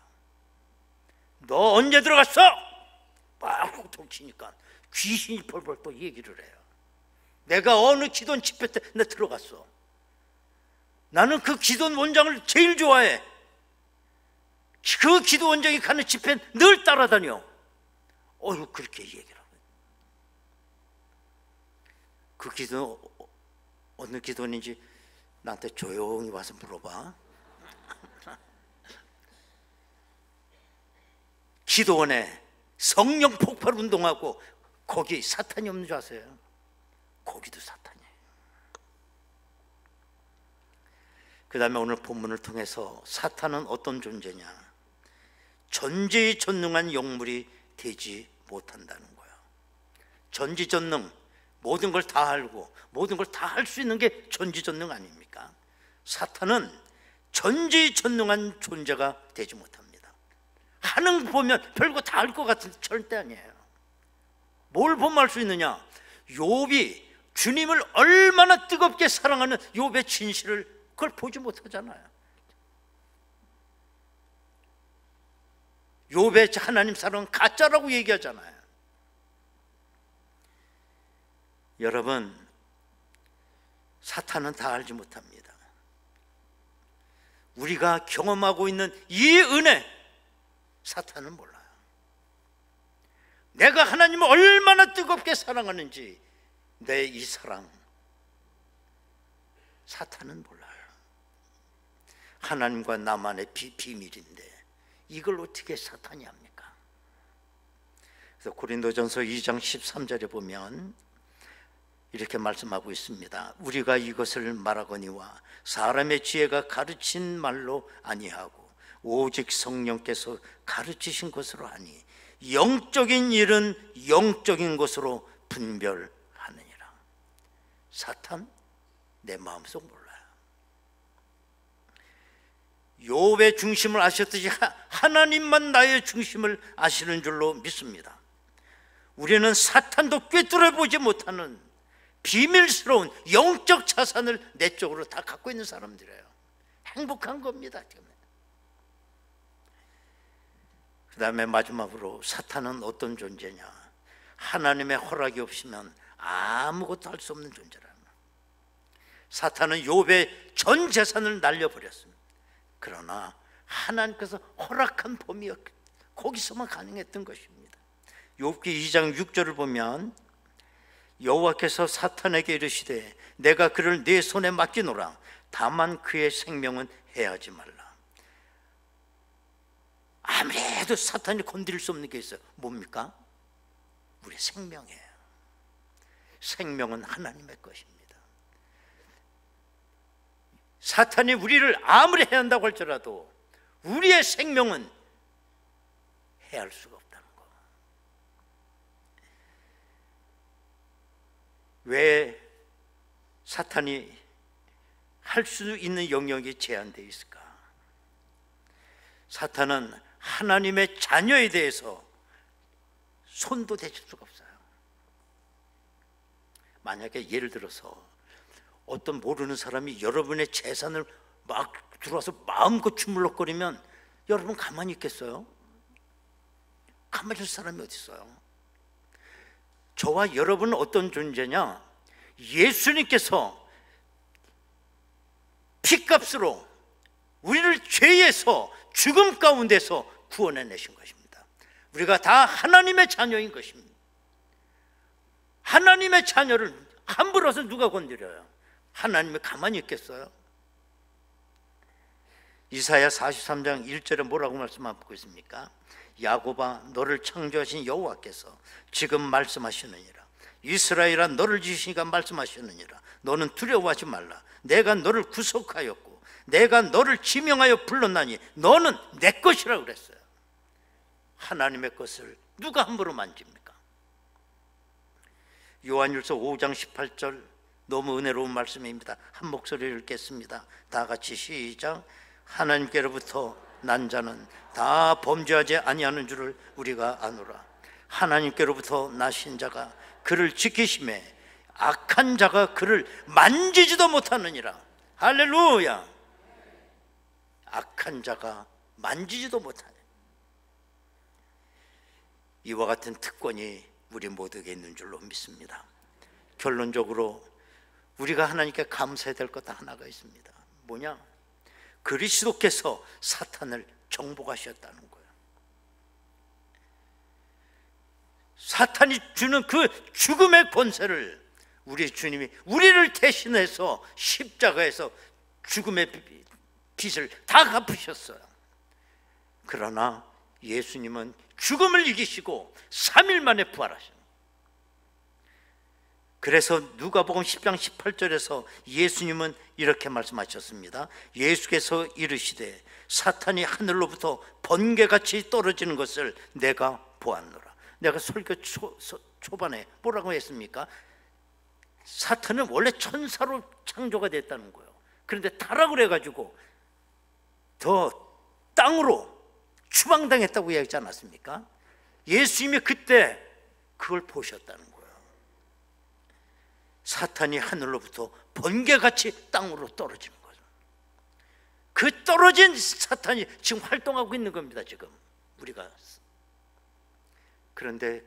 너 언제 들어갔어? 막 톡톡 치니까 귀신이 펄펄 또 얘기를 해요. 내가 어느 기도원 집회 때 나 들어갔어. 나는 그 기도원 원장을 제일 좋아해. 그 기도 원장이 가는 집회는 늘 따라다녀. 그렇게 얘기를 하고. 그 기도 어느 기도원인지 나한테 조용히 와서 물어봐. 기도원에 성령 폭발 운동하고 거기 사탄이 없는 줄 아세요? 거기도 사탄이에요. 그 다음에 오늘 본문을 통해서 사탄은 어떤 존재냐? 전지전능한 영물이 되지 못한다는 거예요. 전지전능, 모든 걸 다 알고 모든 걸 다 할 수 있는 게 전지전능 아닙니까? 사탄은 전지전능한 존재가 되지 못합니다. 하는 거 보면 별거 다 알 것 같은데 절대 아니에요. 뭘 보면 알 수 있느냐? 욥이 주님을 얼마나 뜨겁게 사랑하는 욥의 진실을 그걸 보지 못하잖아요. 욥의 하나님 사랑은 가짜라고 얘기하잖아요. 여러분, 사탄은 다 알지 못합니다. 우리가 경험하고 있는 이 은혜, 사탄은 몰라요. 내가 하나님을 얼마나 뜨겁게 사랑하는지 내 이 사랑, 사탄은 몰라요. 하나님과 나만의 비밀인데 이걸 어떻게 사탄이 합니까? 그래서 고린도전서 2장 13절에 보면 이렇게 말씀하고 있습니다. 우리가 이것을 말하거니와 사람의 지혜가 가르친 말로 아니하고 오직 성령께서 가르치신 것으로 하니 영적인 일은 영적인 것으로 분별하느니라. 사탄 내 마음속 몰라요. 욥의 중심을 아셨듯이 하나님만 나의 중심을 아시는 줄로 믿습니다. 우리는 사탄도 꿰뚫어 보지 못하는 비밀스러운 영적 자산을 내 쪽으로 다 갖고 있는 사람들이에요. 행복한 겁니다. 그 다음에 마지막으로 사탄은 어떤 존재냐? 하나님의 허락이 없으면 아무것도 할 수 없는 존재라는 거예요. 사탄은 욥의 전 재산을 날려버렸습니다. 그러나 하나님께서 허락한 범위 거기서만 가능했던 것입니다. 욥기 2장 6절을 보면 여호와께서 사탄에게 이르시되 내가 그를 네 손에 맡기노라. 다만 그의 생명은 해하지 말라. 아무리 해도 사탄이 건드릴 수 없는 게 있어요. 뭡니까? 우리의 생명이에요. 생명은 하나님의 것입니다. 사탄이 우리를 아무리 해한다고 할지라도 우리의 생명은 해할 수가 없다는 거. 왜 사탄이 할 수 있는 영역이 제한되어 있을까? 사탄은 하나님의 자녀에 대해서 손도 대실 수가 없어요. 만약에 예를 들어서 어떤 모르는 사람이 여러분의 재산을 막 들어와서 마음껏 주물럭거리면 여러분 가만히 있겠어요? 가만히 있을 사람이 어디 있어요? 저와 여러분은 어떤 존재냐? 예수님께서 피값으로 우리를 죄에서 죽음 가운데서 구원해내신 것입니다. 우리가 다 하나님의 자녀인 것입니다. 하나님의 자녀를 함부로 해서 누가 건드려요? 하나님이 가만히 있겠어요? 이사야 43장 1절에 뭐라고 말씀하고 있습니까? 야곱아 너를 창조하신 여호와께서 지금 말씀하시느니라. 이스라엘아 너를 지으시니까 말씀하시느니라. 너는 두려워하지 말라. 내가 너를 구속하였고 내가 너를 지명하여 불렀나니 너는 내 것이라고 그랬어요. 하나님의 것을 누가 함부로 만집니까? 요한일서 5장 18절 너무 은혜로운 말씀입니다. 한 목소리를 읽겠습니다. 다 같이 시작. 하나님께로부터 난 자는 다 범죄하지 아니하는 줄을 우리가 아노라. 하나님께로부터 나신 자가 그를 지키심에 악한 자가 그를 만지지도 못하느니라. 할렐루야. 악한 자가 만지지도 못하네. 이와 같은 특권이 우리 모두에게 있는 줄로 믿습니다. 결론적으로 우리가 하나님께 감사해야 될 것 하나가 있습니다. 뭐냐? 그리스도께서 사탄을 정복하셨다는 거예요. 사탄이 주는 그 죽음의 권세를 우리 주님이 우리를 대신해서 십자가에서 죽음의 빚을 다 갚으셨어요. 그러나 예수님은 죽음을 이기시고 3일 만에 부활하셨어요. 그래서 누가복음 10장 18절에서 예수님은 이렇게 말씀하셨습니다. 예수께서 이르시되 사탄이 하늘로부터 번개같이 떨어지는 것을 내가 보았노라. 내가 설교 초반에 뭐라고 했습니까? 사탄은 원래 천사로 창조가 됐다는 거예요. 그런데 타락을 해가지고 더 땅으로 추방당했다고 이야기하지 않았습니까? 예수님이 그때 그걸 보셨다는 거예요. 사탄이 하늘로부터 번개같이 땅으로 떨어지는 거죠. 그 떨어진 사탄이 지금 활동하고 있는 겁니다. 지금 우리가. 그런데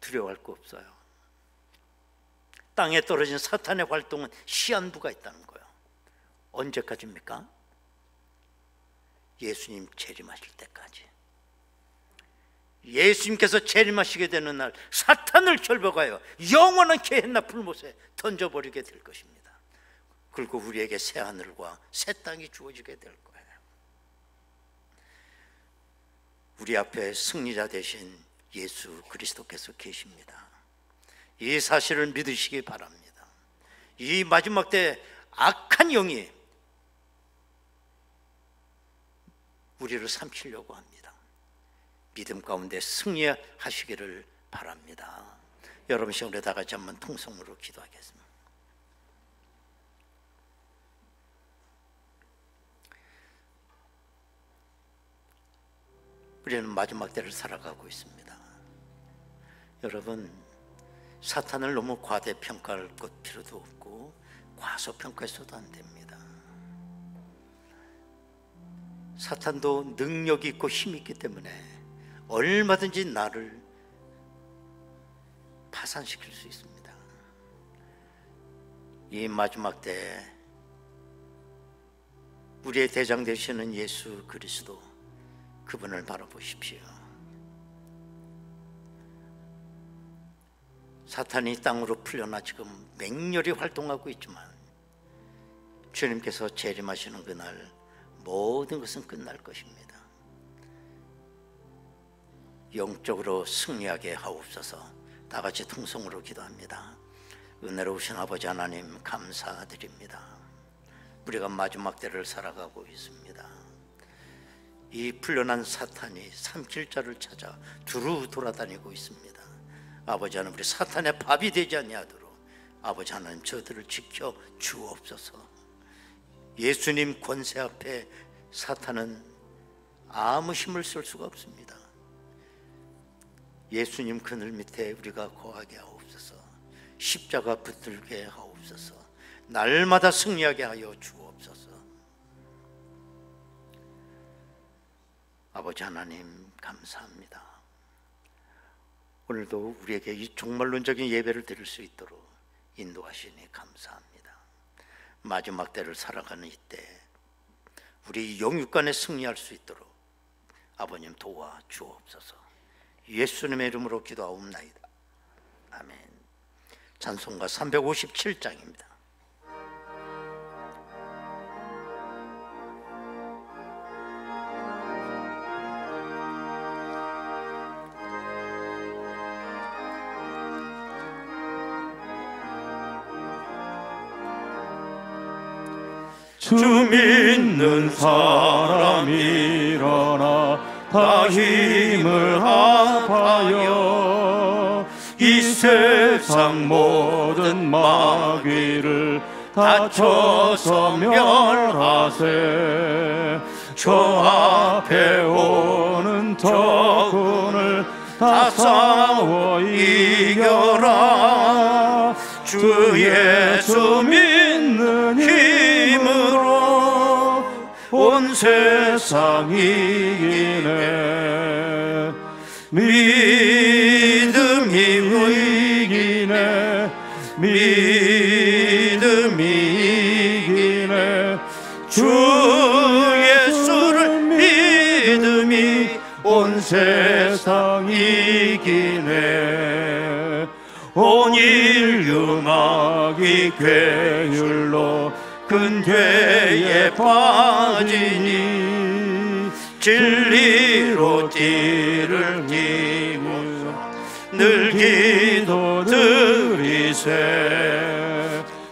두려워할 거 없어요. 땅에 떨어진 사탄의 활동은 시한부가 있다는 거예요. 언제까지입니까? 예수님 재림하실 때까지. 예수님께서 재림하시게 되는 날 사탄을 결박하여 영원한 게헨나 불못에 던져버리게 될 것입니다. 그리고 우리에게 새 하늘과 새 땅이 주어지게 될 거예요. 우리 앞에 승리자 되신 예수 그리스도께서 계십니다. 이 사실을 믿으시기 바랍니다. 이 마지막 때 악한 영이 우리를 삼키려고 합니다. 믿음 가운데 승리하시기를 바랍니다. 여러분 시간에 다 같이 한번 통성으로 기도하겠습니다. 우리는 마지막 때를 살아가고 있습니다. 여러분, 사탄을 너무 과대평가할 것 필요도 없고 과소평가해서도 안 됩니다. 사탄도 능력이 있고 힘이 있기 때문에 얼마든지 나를 파산시킬 수 있습니다. 이 마지막 때 우리의 대장 되시는 예수 그리스도, 그분을 바라보십시오. 사탄이 땅으로 풀려나 지금 맹렬히 활동하고 있지만 주님께서 재림하시는 그날 모든 것은 끝날 것입니다. 영적으로 승리하게 하옵소서. 다 같이 통성으로 기도합니다. 은혜로우신 아버지 하나님 감사드립니다. 우리가 마지막 때를 살아가고 있습니다. 이 풀려난 사탄이 삼킬 자를 찾아 두루 돌아다니고 있습니다. 아버지 하나님, 우리 사탄의 밥이 되지 아니하도록 아버지 하나님 저들을 지켜 주옵소서. 예수님 권세 앞에 사탄은 아무 힘을 쓸 수가 없습니다. 예수님 그늘 밑에 우리가 거하게 하옵소서. 십자가 붙들게 하옵소서. 날마다 승리하게 하여 주옵소서. 아버지 하나님 감사합니다. 오늘도 우리에게 이 종말론적인 예배를 드릴 수 있도록 인도하시니 감사합니다. 마지막 때를 살아가는 이때 우리 영육간에 승리할 수 있도록 아버님 도와 주옵소서. 예수님의 이름으로 기도하옵나이다. 아멘. 찬송가 357장입니다. 주 믿는 사람 일어나 다 힘을 합하여 이 세상 모든 마귀를 다 쳐서 멸하세. 저 앞에 오는 적군을 다 싸워 이겨라. 주 예수 믿는 힘으로 온 세상 이기네. 믿음이 이기네. 믿음이 이기네. 주 예수를 믿음이 온 세상 이기네. 온 인류 마귀 괴율로 큰 죄에 빠지니 진리로 띠를 띠고 늘 기도 드리세.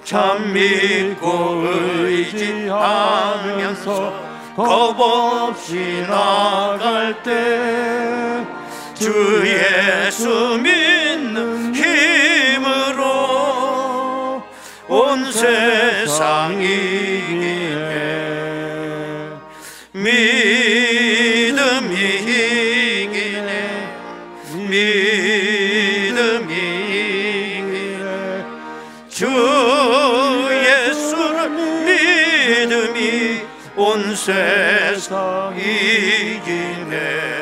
참 믿고 의지하면서 겁없이 나갈 때 주 예수 믿는 힘으로 온 세상 이기네. 믿음이 이기네. 믿음이 이기네. 주 예수를 믿음이 온 세상 이기네.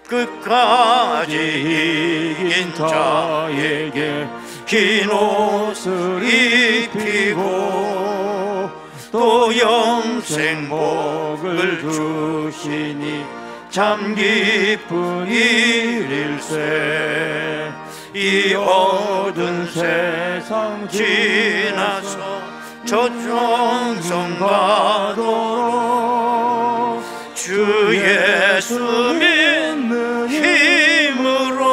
끝까지 이긴 자에게 긴 옷을 입히고 또 영생 복을 주시니 참 기쁜 일일세. 이 어두운 세상 지나서 저 정성 가도록 주 예수 믿는 힘으로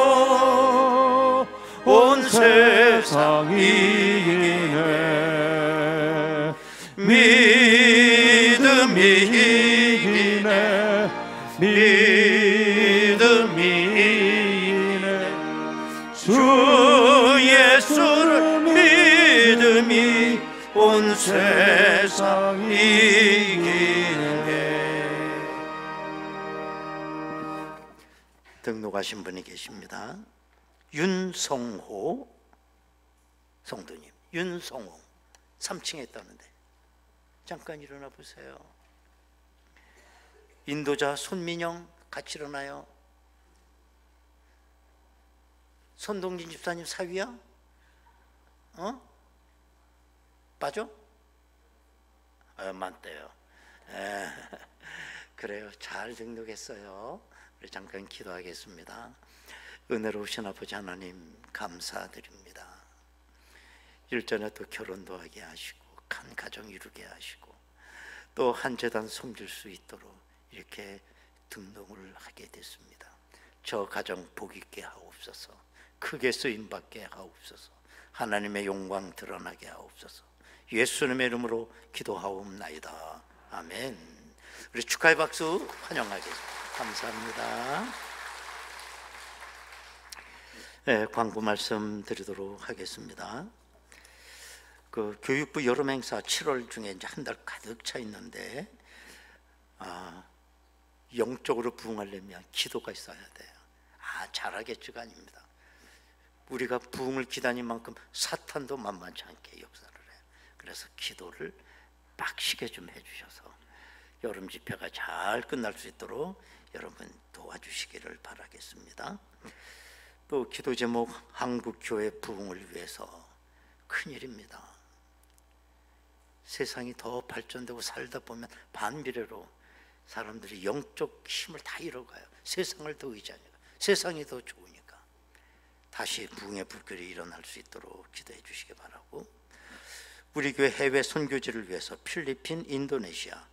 온 세상 이기네. 믿음이 이기네. 믿음이 이기네. 주 예수를 믿음이 온 세상 이기네. 등록하신 분이 계십니다. 윤성호 성도님. 윤성호 3층에 있다는데 잠깐 일어나 보세요. 인도자 손민영 같이 일어나요. 손동진 집사님 사위야? 빠져? 많대요. 그래요. 잘 등록했어요. 우리 잠깐 기도하겠습니다. 은혜로우신 아버지 하나님 감사드립니다. 일전에 또 결혼도 하게 하시고 한 가정 이루게 하시고 또 한 재단 섬길 수 있도록 이렇게 등록을 하게 됐습니다. 저 가정 복 있게 하옵소서. 크게 쓰임받게 하옵소서. 하나님의 영광 드러나게 하옵소서. 예수님의 이름으로 기도하옵나이다. 아멘. 우리 축하의 박수 환영하겠습니다. 감사합니다. 네, 광고 말씀 드리도록 하겠습니다. 그 교육부 여름 행사 7월 중에 이제 한 달 가득 차 있는데 영적으로 부흥하려면 기도가 있어야 돼요. 잘하겠지가 아닙니다. 우리가 부흥을 기다린 만큼 사탄도 만만치 않게 역사를 해요. 그래서 기도를 빡시게 좀 해주셔서 여름 집회가 잘 끝날 수 있도록 여러분 도와주시기를 바라겠습니다. 또 기도 제목 한국교회 부흥을 위해서 큰일입니다. 세상이 더 발전되고 살다 보면 반비례로 사람들이 영적 힘을 다 잃어가요. 세상을 더 의지하니까, 세상이 더 좋으니까. 다시 부흥의 불길이 일어날 수 있도록 기도해 주시기 바라고, 우리 교회 해외 선교지를 위해서 필리핀, 인도네시아,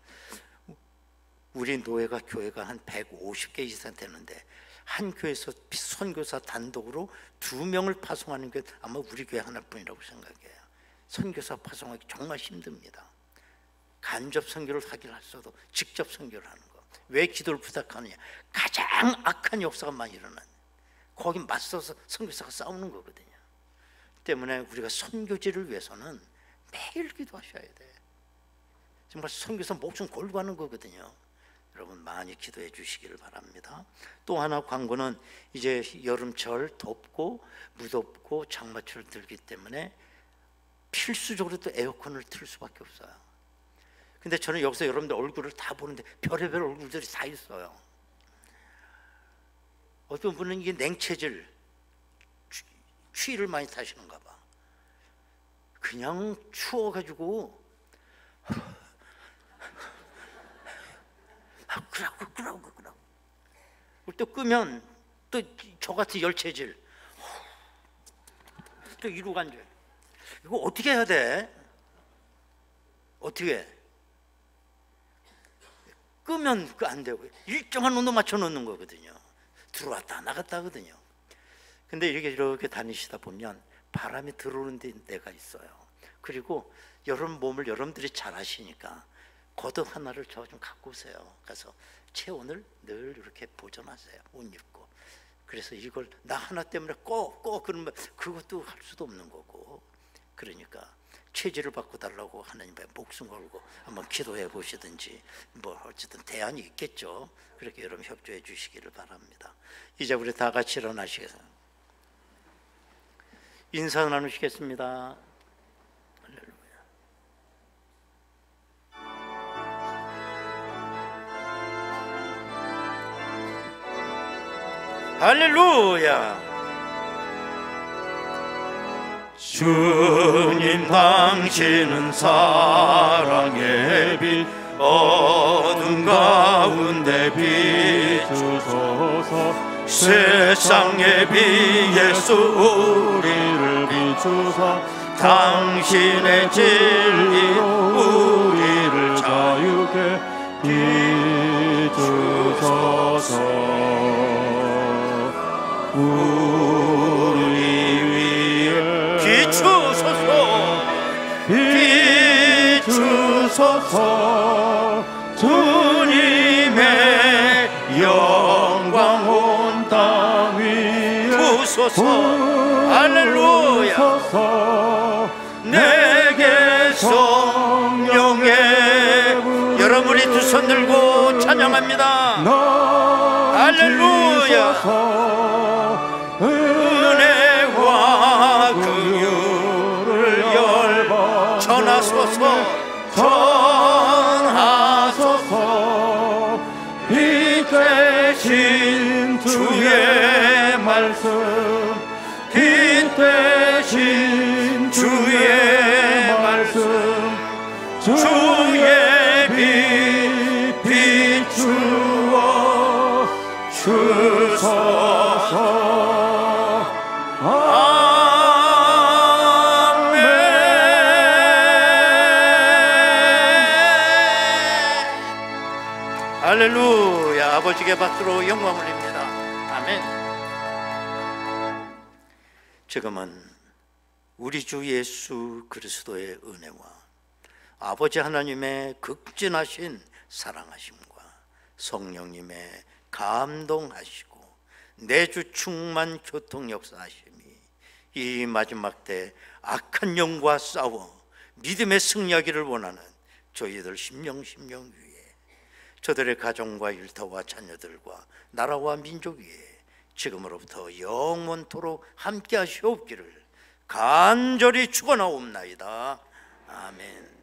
우리 노예가 교회가 한 150개 이상 되는데 한 교회에서 선교사 단독으로 2명을 파송하는 게 아마 우리 교회 하나뿐이라고 생각해요. 선교사 파송하기 정말 힘듭니다. 간접 선교를 하긴 할수도 직접 선교를 하는 거. 왜 기도를 부탁하느냐? 가장 악한 역사가 많이 일어나요. 거기 맞서서 선교사가 싸우는 거거든요. 때문에 우리가 선교지를 위해서는 매일 기도하셔야 돼. 정말 선교사 목숨 걸고 하는 거거든요. 여러분 많이 기도해 주시기를 바랍니다. 또 하나 광고는 이제 여름철 덥고 무덥고 장마철 들기 때문에 필수적으로 또 에어컨을 틀 수밖에 없어요. 근데 저는 여기서 여러분들 얼굴을 다 보는데 별의별 얼굴들이 다 있어요. 어떤 분은 이게 냉체질, 추위를 많이 타시는가 봐. 그냥 추워가지고 그러고 또 끄면 또 저같은 열체질 또 이러고 앉아요. 이거 어떻게 해야 돼? 어떻게 해? 끄면 안 되고 일정한 온도 맞춰 놓는 거거든요. 들어왔다 나갔다 하거든요. 근데 이렇게 다니시다 보면 바람이 들어오는 데가 있어요. 그리고 여러분 몸을 여러분들이 잘 아시니까 겉옷 하나를 저 좀 갖고 오세요. 그래서 체온을 늘 이렇게 보존하세요. 옷 입고. 그래서 이걸 나 하나 때문에 꼭 그러면 그것도 할 수도 없는 거고. 그러니까 체질을 바꿔달라고 하나님의 목숨 걸고 한번 기도해 보시든지 뭐 어쨌든 대안이 있겠죠. 그렇게 여러분 협조해 주시기를 바랍니다. 이제 우리 다 같이 일어나시겠습니다. 인사 나누시겠습니다. 할렐루야. 주님 당신은 사랑의 빛 어둠 가운데 비추소서 세상의 빛 예수 우리를 비추사 당신의 진리 우리를 자유케 비추소서 우리 위에 비추소서 주님의 영광 온 땅 위에 부소서. 할렐루야. 내게 성령의 여러분 우리 두 손 들고 찬양합니다. 할렐루야. 은혜와 긍휼을 열번 전하소서 빛 대신 주의 말씀 빛 대신 주의 말씀 주의 빛 비추어 주소서 아멘. 할렐루야. 아버지께 받들어 영광 올립니다. 아멘. 지금은 우리 주 예수 그리스도의 은혜와 아버지 하나님의 극진하신 사랑하심과 성령님의 감동하시고 내주 충만 교통 역사하심이 이 마지막 때 악한 영과 싸워 믿음의 승리하기를 원하는 저희들 심령 위에 저들의 가정과 일터와 자녀들과 나라와 민족 위에 지금으로부터 영원토록 함께 하시옵기를 간절히 축원하옵나이다. 아멘.